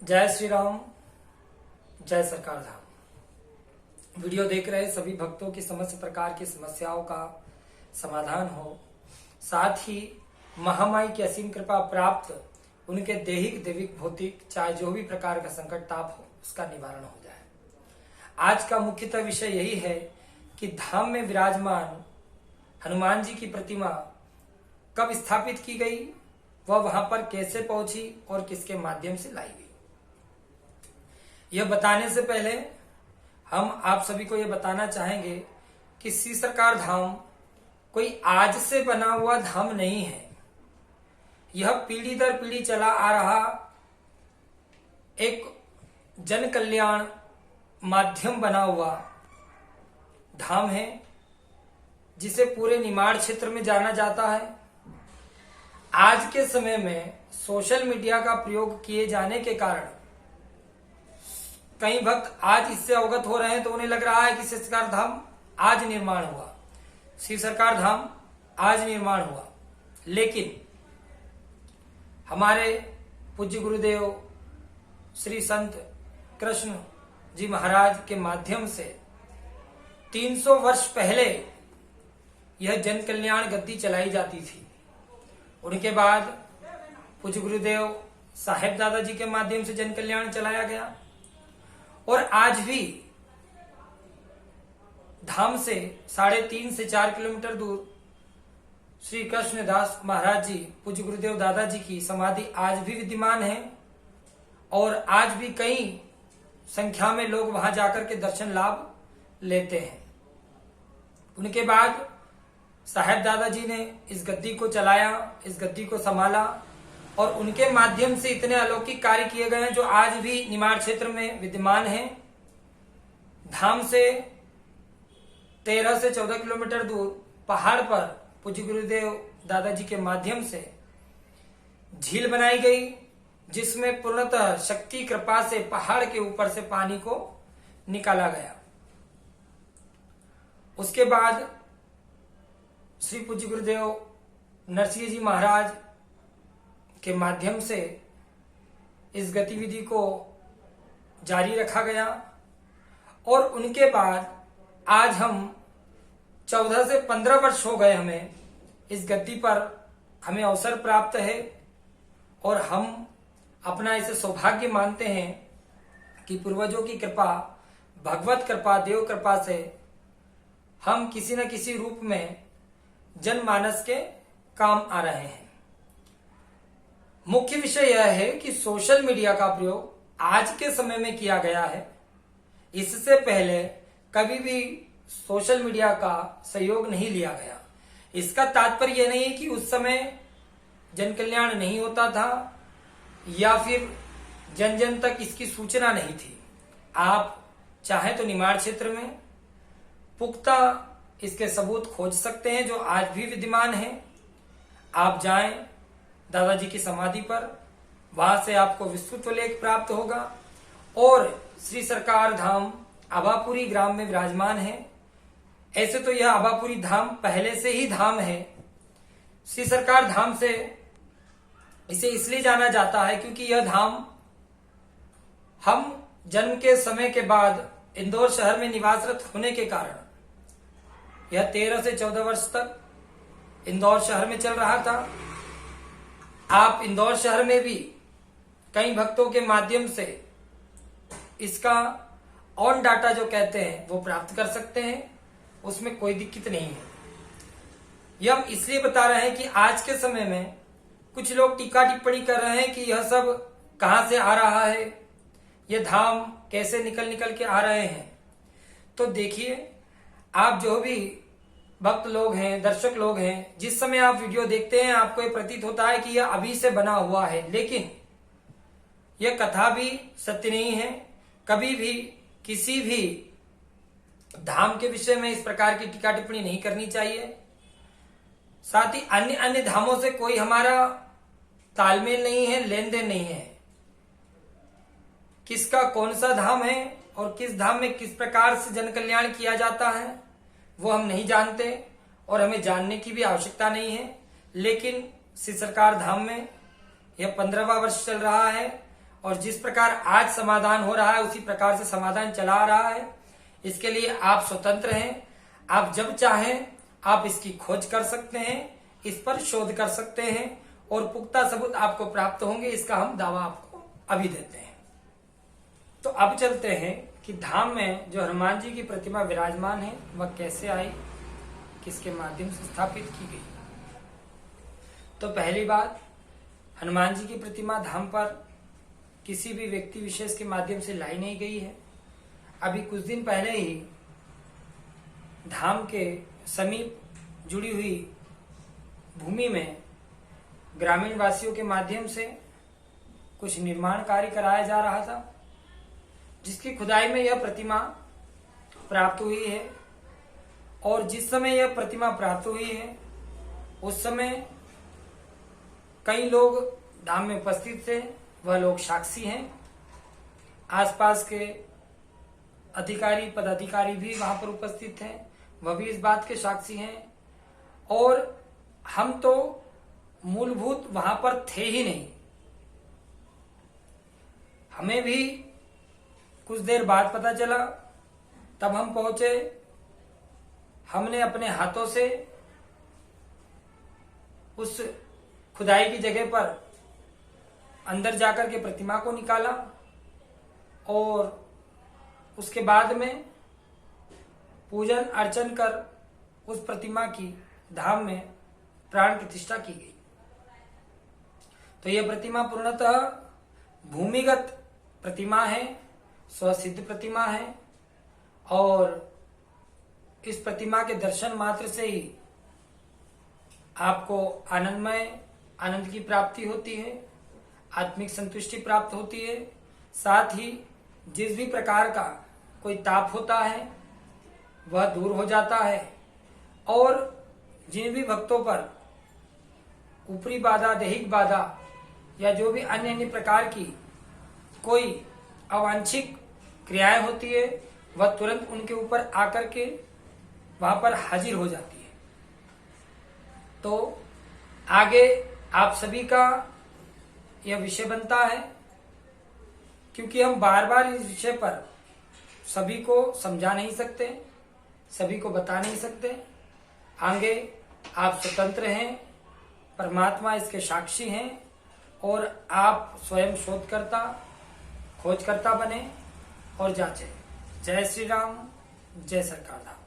जय श्री राम, जय सरकार धाम। वीडियो देख रहे सभी भक्तों की समस्त प्रकार की समस्याओं का समाधान हो, साथ ही महामाई की असीम कृपा प्राप्त उनके दैहिक दैविक भौतिक चाहे जो भी प्रकार का संकट ताप हो उसका निवारण हो जाए। आज का मुख्यतः विषय यही है कि धाम में विराजमान हनुमान जी की प्रतिमा कब स्थापित की गई, वह वहां पर कैसे पहुंची और किसके माध्यम से लाई गई। यह बताने से पहले हम आप सभी को यह बताना चाहेंगे कि श्री सरकार धाम कोई आज से बना हुआ धाम नहीं है। यह पीढ़ी दर पीढ़ी चला आ रहा एक जन कल्याण माध्यम बना हुआ धाम है, जिसे पूरे निमाड़ क्षेत्र में जाना जाता है। आज के समय में सोशल मीडिया का प्रयोग किए जाने के कारण कई भक्त आज इससे अवगत हो रहे हैं, तो उन्हें लग रहा है कि श्री सरकार धाम आज निर्माण हुआ, श्री सरकार धाम आज निर्माण हुआ। लेकिन हमारे पूज्य गुरुदेव श्री संत कृष्ण जी महाराज के माध्यम से 300 वर्ष पहले यह जन कल्याण गद्दी चलाई जाती थी। उनके बाद पूज्य गुरुदेव साहेब दादा जी के माध्यम से जन कल्याण चलाया गया और आज भी धाम से 3.5 से 4 किलोमीटर दूर श्री कृष्णदास महाराज जी पूज्य गुरुदेव दादा जी की समाधि आज भी विद्यमान है और आज भी कई संख्या में लोग वहां जाकर के दर्शन लाभ लेते हैं। उनके बाद साहेब दादा जी ने इस गद्दी को चलाया, इस गद्दी को संभाला और उनके माध्यम से इतने अलौकिक कार्य किए गए हैं जो आज भी निमाड़ क्षेत्र में विद्यमान हैं। धाम से 13 से 14 किलोमीटर दूर पहाड़ पर पूज्य गुरुदेव दादाजी के माध्यम से झील बनाई गई, जिसमें पूर्णतः शक्ति कृपा से पहाड़ के ऊपर से पानी को निकाला गया। उसके बाद श्री पूज्य गुरुदेव नरसिंह जी महाराज के माध्यम से इस गतिविधि को जारी रखा गया और उनके बाद आज हम 14 से 15 वर्ष हो गए हमें इस गद्दी पर हमें अवसर प्राप्त है और हम अपना इसे सौभाग्य मानते हैं कि पूर्वजों की कृपा, भगवत कृपा, देव कृपा से हम किसी न किसी रूप में जनमानस के काम आ रहे हैं। मुख्य विषय यह है कि सोशल मीडिया का प्रयोग आज के समय में किया गया है। इससे पहले कभी भी सोशल मीडिया का सहयोग नहीं लिया गया। इसका तात्पर्य यह नहीं है कि उस समय जन कल्याण नहीं होता था या फिर जन जन तक इसकी सूचना नहीं थी। आप चाहे तो निमाड़ क्षेत्र में पुख्ता इसके सबूत खोज सकते हैं जो आज भी विद्यमान है। आप जाएं दादाजी की समाधि पर, वहां से आपको विस्तृत लेख प्राप्त होगा और श्री सरकार धाम आभापुरी ग्राम में विराजमान है। ऐसे तो यह आभापुरी धाम पहले से ही धाम है। श्री सरकार धाम से इसे इसलिए जाना जाता है क्योंकि यह धाम हम जन्म के समय के बाद इंदौर शहर में निवासरत होने के कारण यह 13 से 14 वर्ष तक इंदौर शहर में चल रहा था। आप इंदौर शहर में भी कई भक्तों के माध्यम से इसका ऑन डाटा जो कहते हैं वो प्राप्त कर सकते हैं, उसमें कोई दिक्कत नहीं है। यह हम इसलिए बता रहे हैं कि आज के समय में कुछ लोग टीका टिप्पणी कर रहे हैं कि यह सब कहां से आ रहा है, यह धाम कैसे निकल के आ रहे हैं। तो देखिए, आप जो भी भक्त लोग हैं, दर्शक लोग हैं, जिस समय आप वीडियो देखते हैं आपको यह प्रतीत होता है कि यह अभी से बना हुआ है, लेकिन यह कथा भी सत्य नहीं है। कभी भी किसी भी धाम के विषय में इस प्रकार की टीका टिप्पणी नहीं करनी चाहिए। साथ ही अन्य अन्य धामों से कोई हमारा तालमेल नहीं है, लेन देन नहीं है। किसका कौन सा धाम है और किस धाम में किस प्रकार से जन कल्याण किया जाता है वो हम नहीं जानते और हमें जानने की भी आवश्यकता नहीं है। लेकिन श्री सरकार धाम में यह 15वां वर्ष चल रहा है और जिस प्रकार आज समाधान हो रहा है उसी प्रकार से समाधान चला आ रहा है। इसके लिए आप स्वतंत्र हैं। आप जब चाहें आप इसकी खोज कर सकते हैं, इस पर शोध कर सकते हैं और पुख्ता सबूत आपको प्राप्त होंगे, इसका हम दावा आपको अभी देते हैं। तो अब चलते हैं कि धाम में जो हनुमान जी की प्रतिमा विराजमान है वह कैसे आई, किसके माध्यम से स्थापित की गई। तो पहली बात, हनुमान जी की प्रतिमा धाम पर किसी भी व्यक्ति विशेष के माध्यम से लाई नहीं गई है। अभी कुछ दिन पहले ही धाम के समीप जुड़ी हुई भूमि में ग्रामीण वासियों के माध्यम से कुछ निर्माण कार्य कराया जा रहा था, जिसकी खुदाई में यह प्रतिमा प्राप्त हुई है। और जिस समय यह प्रतिमा प्राप्त हुई है उस समय कई लोग धाम में उपस्थित थे, वह लोग साक्षी हैं। आसपास के अधिकारी पदाधिकारी भी वहां पर उपस्थित हैं, वह भी इस बात के साक्षी हैं। और हम तो मूलभूत वहां पर थे ही नहीं। हमें भी कुछ देर बाद पता चला, तब हम पहुंचे। हमने अपने हाथों से उस खुदाई की जगह पर अंदर जाकर के प्रतिमा को निकाला और उसके बाद में पूजन अर्चन कर उस प्रतिमा की धाम में प्राण प्रतिष्ठा की गई। तो यह प्रतिमा पूर्णतः भूमिगत प्रतिमा है, स्वसिद्ध प्रतिमा है। और इस प्रतिमा के दर्शन मात्र से ही आपको आनंद की प्राप्ति होती है, आत्मिक संतुष्टि प्राप्त होती है। साथ ही जिस भी प्रकार का कोई ताप होता है वह दूर हो जाता है। और जिन भी भक्तों पर ऊपरी बाधा, दैहिक बाधा या जो भी अन्य प्रकार की कोई अवांछित क्रियाएं होती है वह तुरंत उनके ऊपर आकर के वहां पर हाजिर हो जाती है। तो आगे आप सभी का यह विषय बनता है, क्योंकि हम बार बार इस विषय पर सभी को समझा नहीं सकते, सभी को बता नहीं सकते। आगे आप स्वतंत्र हैं, परमात्मा इसके साक्षी हैं और आप स्वयं शोधकर्ता, खोजकर्ता बने और जांचें। जय श्री राम, जय सरकार धाम।